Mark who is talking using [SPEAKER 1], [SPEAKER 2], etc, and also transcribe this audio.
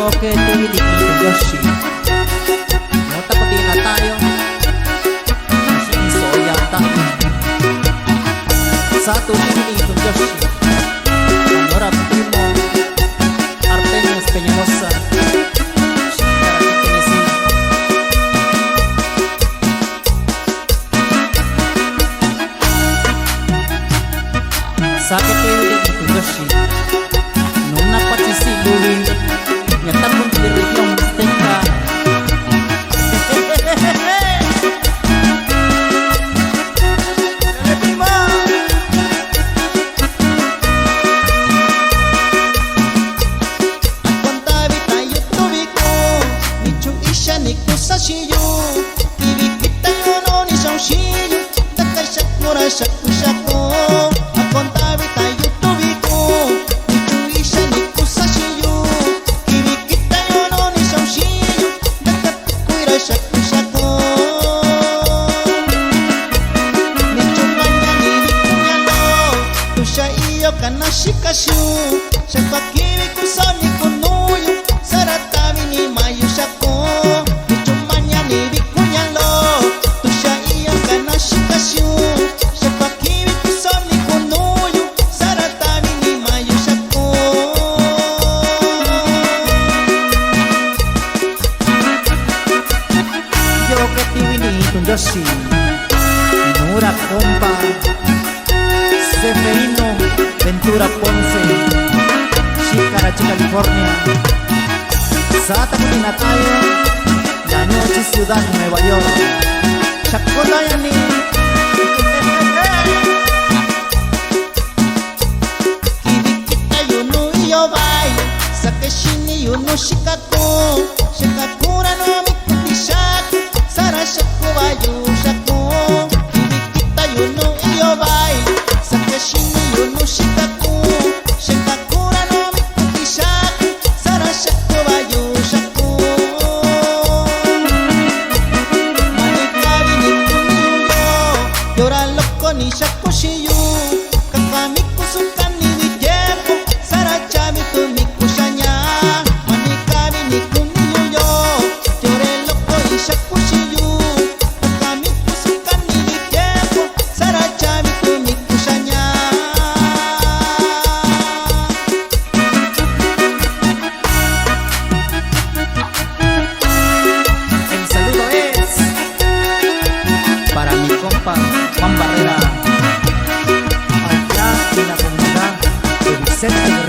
[SPEAKER 1] Yoke Tingili Yoshi. Nota ko din na tayo. Kasi iso yata. Sa Tingili Yoshi. Panora Primo. Artemios Peñalosa. Sakit Tingili Yoshi. Nung napatisiluhin nyata pun lirik yang musteka. Kontabi tayo tubiko nichu isha nikusashiyo ibikita yono ni shaushiyo takashakura shaku shaku. Kontabi tayo tubiko nichu isha nikusashiyo ibikita yono ni shaushiyo takakura shaku shaku. Nichu manya ni bikunyalo tusha iyo kanashikashu shakakiri kusoni kunuyo saratami ni mayu shaku. Nichu manya ni bikunyalo tusha iyo kanashikashu shakakiri kusoni kunuyo saratami ni mayu shaku. Yoke Tingili Yoshi. Nura Compa Seferino Ventura Ponce Shikarachi California. Saat aku di tayo Danyochi Ciudad Nueva York. Shakota yani Kibikita yuno iyobai Sakeshini yuno shikaku Shikakura no mikutishaku Sara shaku bayu shaku. Kibikita yuno iyobai Sakeshini yuno shikaku Shikakura no mikutishaku Sara shaku bayu shaku. Manikabi ni kuniyo Yora loko ni shaku shiyu Kakamiku suka ni vijempo Sara chami tu mikushanya. Manikabi ni kuniyo Yore loko ni shaku shiyu Kakamiku suka ni vijempo Sara chami tu mikushanya. El saludo es para mi compa Juan Barrera, allá en la comunidad de Vicente